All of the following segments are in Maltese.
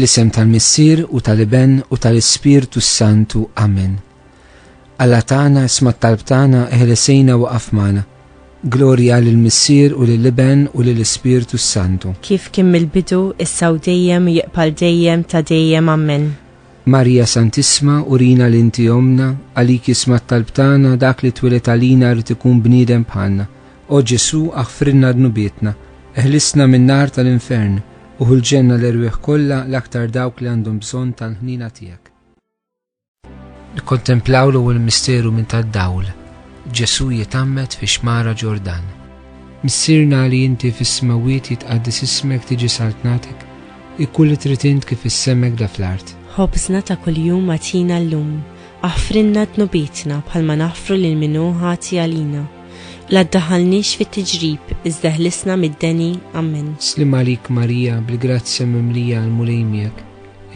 Fl-isem tal-Missier u tal-Iben u tal-Ispirtu Santu. Amen. Alla tagħna isma' t-talb tagħna eħlesejna waqaf magħna. Glorja lill-Missier u lill-Iben u lill-Ispirtu Santu. Kif kien mill-bidu, issa u dejjem u jiqbal dejjem ta' dejjem. Amen. Marija Santisma, urina l-inti omna, għalik isma' t-talb tagħna dak li twilet għalina rrid ikun bniedem bħalna. O Ġesu aħfrilna dnubietna, eħlisna min-nar tal-infern, uħu l-ġenna l-erwieħ kollha l-aktar dawk li għandhom bżonn tal-ħnina tiegħek. Nikkontemplaw l-ewwel misteru minn tad-dawl. Ġesu jitammet fi xmara Ġordan. Missirna li inti fis-smawiet jitqaddis ismek tiġi saltnatek, ikkun li trid int kif issemmek da fl-art. Ħobżna ta' kuljum atina llum, aħfrilna dnubietna bħalma naħfru lil min hu ħati għalina. La ddaħħalniex fit-tiġrib, iżda ħlisna mid-deni. Amen. Slim għalik Marija, bil-grazzja mimlija għal-mulej miegħek.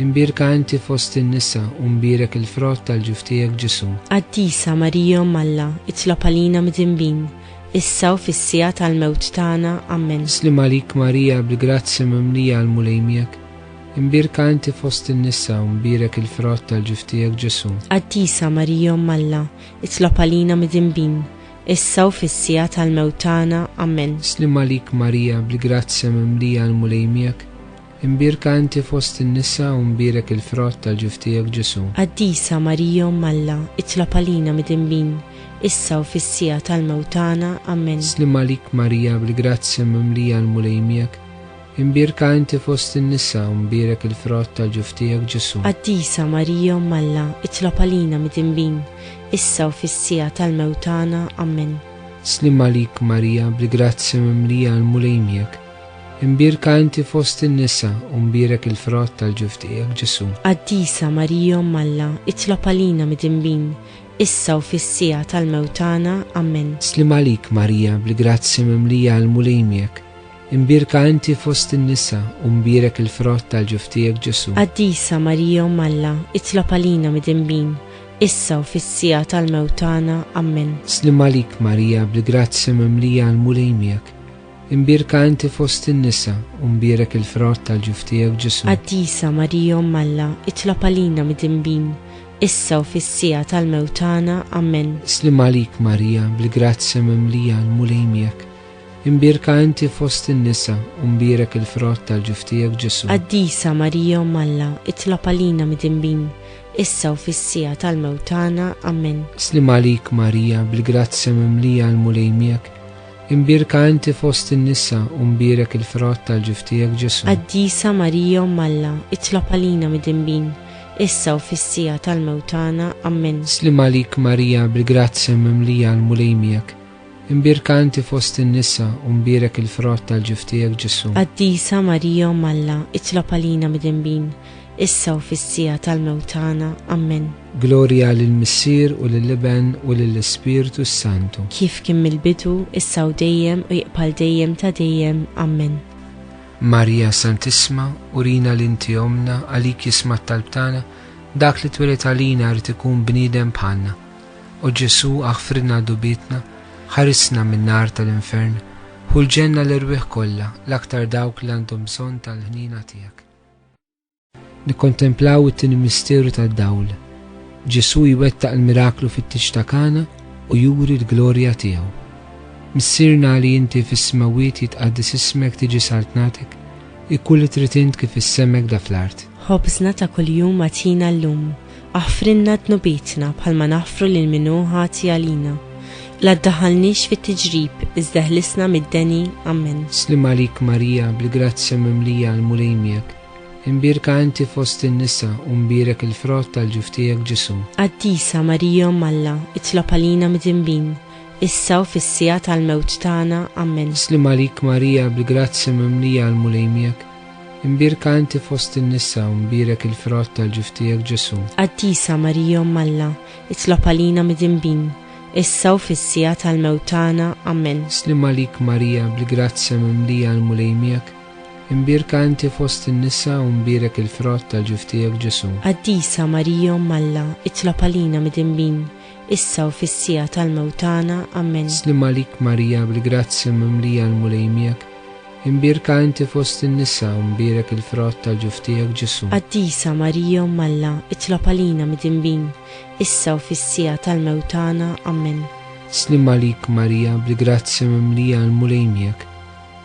Imbirka inti fost in-nisa u mbirek il-frott tal-ġuf tiegħek Ġesu. Qaddisa Marija Alla, itlob għalina mid-inbin, issa u fis-sija tal-mewt tagħna. Amen. Slim għalik Marija, bil-grazzja mimlija għal-mulej miegħek. Imbirka inti fost in-nisa u mbirek il-frott tal-ġuf tiegħek Ġesu. Qaddisa Marija Alla, itlob għalina mid-inbin, issa u fis-sija tal-mewt tagħna. Amen. Slim għalik Marija, bil-grazzja mimlija għal-mulej miegħek. Imbirka inti fost in-nisa u mbirek il-frott tal-ġuf tiegħek Ġesu. Qaddisa Marija Alla, itlob għalina mid-inbin, issa u fis-sija tal-mewt tagħna. Amen. Slim għalik Marija, bil-grazzja mimlija għal-mulej miegħek. Imbirka inti fost in-nisa u mbirek il-frott tal-ġuf tiegħek Ġesu. Qaddisa Marija Alla, itlob għalina mid-inbin, issa u fis-sija tal-mewt tagħna. Amen. Slim għalik Marija, bil-grazzja mimlija għal-mulej miegħek. Imbirka inti fost in-nisa u mbirek il-frott tal-ġuf tiegħek Ġesu. Qaddisa Marija Alla, itlob għalina mid-inbin, issa u fis-sija tal-mewt tagħna. Amen. Slim għalik Marija, bil-grazzja mimlija għal-mulej miegħek. Imbirka inti fost in-nisa u mbirek il-frott tal-ġuf tiegħek Ġesu. Qaddisa Marija Alla, itlob għalina mid-inbin, issa u fis-sija tal-mewt tagħna. Amen. Slim għalik Marija, bil-grazzja mimlija għal-mulej miegħek. Imbirka inti fost in-nisa u mbirek il-frott tal-ġuf tiegħek Ġesu. Qaddisa Marija Alla, itlob għalina mid-inbin, issa u fis-sija tal-mewt tagħna. Amen. Slim għalik Marija, bil-grazzja mimlija għal-mulej miegħek. Imbirka inti fost in-nisa u mbirek il-frott tal-ġuf tiegħek Ġesu. Qaddisa Marija Alla, itlob għalina mid-inbin, issa u fis-sija tal-mewt tagħna. Amen. Slim għalik Marija, bil-grazzja mimlija għal-mulej miegħek. Imbirka inti fost in-nisa u mbirek il-frott tal-ġuf tiegħek Ġesu. Qaddisa Marija Alla, itlob għalina mid-inbin, issa u fis-sija tal-mewt tagħna. Amen. Slim għalik Marija, bil-grazzja mimlija għal-mulej miegħek. Imbirka inti fost in-nisa u mbirek il-frott tal-ġuf tiegħek Ġesu. Qaddisa Marija Alla, itlob għalina mid-inbin, issa u fis-sija tal-mewt tagħna. Amen. Glorja lill-Missier u lill-Iben u lill-Ispirtu Santu. Kif kien mill-bidu, issa u dejjem u jiqbal dejjem ta' dejjem. Amen. Marija Santisma, urina l-inti omna, għalik jisma' t-talb tagħna, dak li twilet għalina rrid ikun bniedem bħalna. O Ġesu aħfrilna dubietna, ħarisna min-nar tal-infern, hu l-ġenna l-erwieħ kollha l-aktar dawk li għandhom bżonn tal-ħnina tiegħek. Nikkontemplaw it-tieni misteru tad-dawl. Ġesu jwettaq il-miraklu fit-tiġ ta' Kana u juri l-glorja tiegħu. Missirna li inti fis-smawiet jitqaddis ismek tiġi saltnatek, ikkun li trid int kif issemmek da fl-art. Ħobżna ta' kuljum atina llum, aħfrilna dnubietna bħalma naħfru lil min hu ħati għalina. La ddaħħalniex fit-tiġrib, iżda ħlisna mid-deni. Amen. Slim għalik Marija, bil-grazzja mimlija għal-mulej miegħek. Imbirka inti fost in-nisa u mbirek il-frott tal-ġuf tiegħek Ġesu. Qaddisa Marija Alla, itlob għalina mid-inbin, issa u fis-sija tal-mewt tagħna. Amen. Slim għalik Marija, bil-grazzja mimlija għal-mulej miegħek. Imbirka inti fost in-nisa u mbirek il-frott tal-ġuf tiegħek Ġesu. Qaddisa Marija Alla, itlob għalina mid-inbin, issa u fis-sija tal-mewt tagħna. Amen. Slim għalik Marija, bil-grazzja mimlija għal-mulej miegħek. Imbirka inti fost in-nisa u mbirek il-frott tal-ġuf tiegħek Ġesu. Qaddisa Marija Alla, itlob għalina mid-inbin, issa u fis-sija tal-mewt tagħna. Amen. Slim għalik Marija, bil-grazzja mimlija għal-mulej miegħek. imbirka inti fost in-nisa u mbirek il-frott tal-ġuf tiegħek Ġesu. Qaddisa Marija Malla, itlob għalina mid-dinbin, issa u fis-sija tal-mewtana. Amen. Slim għalik Marija, bil-grazzja mimlija l-mulej miegħek,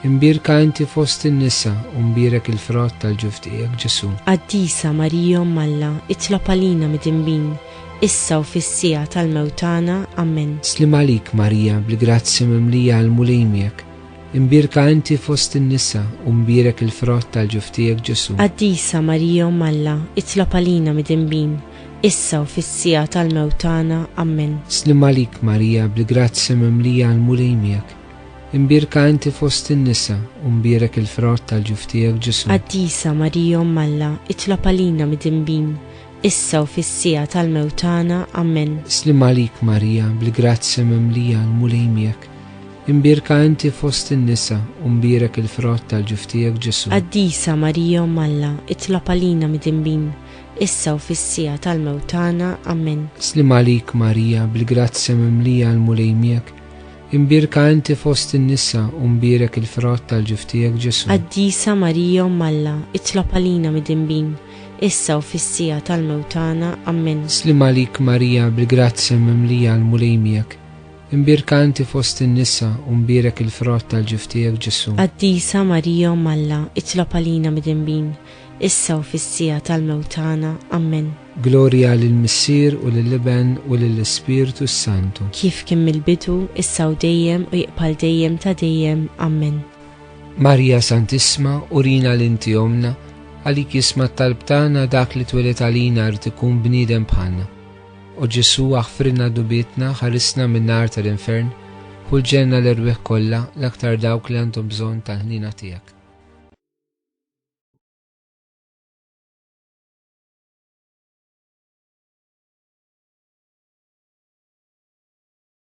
imbirka inti fost in-nisa u mbirek il-frott tal-ġuf tiegħek Ġesu. Qaddisa Marija Malla, itlob għalina mid-dinbin, issa u fis-sija tal-mewtana. Amen. Slim għalik Marija, bil-grazzja mimlija l-mulej miegħek, imbirka inti fost in-nisa u mbirek il-frott tal-ġuf tiegħek Ġesu. Qaddisa Marija Malla, itlob għalina mid-dinbin, issa u fis-sija tal-mewtana. Amen. Slim għalik Marija, bil-grazzja mimlija l-mulej miegħek, imbirka inti fost in-nisa u mbirek il-frott tal-ġuf tiegħek Ġesu. Qaddisa Marija Malla, itlob għalina mid-dinbin, issa u fis-sija tal-mewtana. Amen. Slim għalik Marija, bil-grazzja mimlija l-mulej miegħek, imbirka inti fost in-nisa u mbirek il-frott tal-ġuf tiegħek Ġesu. Qaddisa Marija Malla, itlob għalina mid-dinbin, issa u fis-sija tal-mewtana. Amen. Slim għalik Marija, bil-grazzja mimlija l-mulej miegħek, imbirka inti fost in-nisa u mbirek il-frott tal-ġuf tiegħek Ġesu. Qaddisa Marija Malla, itlob għalina mid-dinbin, issa u fis-sija tal-mewtana. Amen. Slim għalik Marija, bil-grazzja mimlija l-mulej miegħek, imbirka inti fost in-nisa u mbirek il-frott tal-ġuf tiegħek Ġesu. Qaddisa Marija Malla, itlob għalina mid-dinbin, issa u fis-sija tal-mewtana. Amen. Glorja lill-Missier u lill-Iben u lill-Ispiritu Santu. Kif kien mill-bidu, issa u dejjem u jiqbal dejjem ta' dejjem. Amen. Marija Santissima, urina l-inti omna, għalik jisma t-talb tagħna dak li twelet għalina rid ikun bniedem bħalna. U Ġesu aħfirna dubietna, ħarisna min-nar tal-infern, ħu l-ġenna l-irwieħ kollha l-aktar dawk li għandhom bżonn tal-ħnina tiegħek.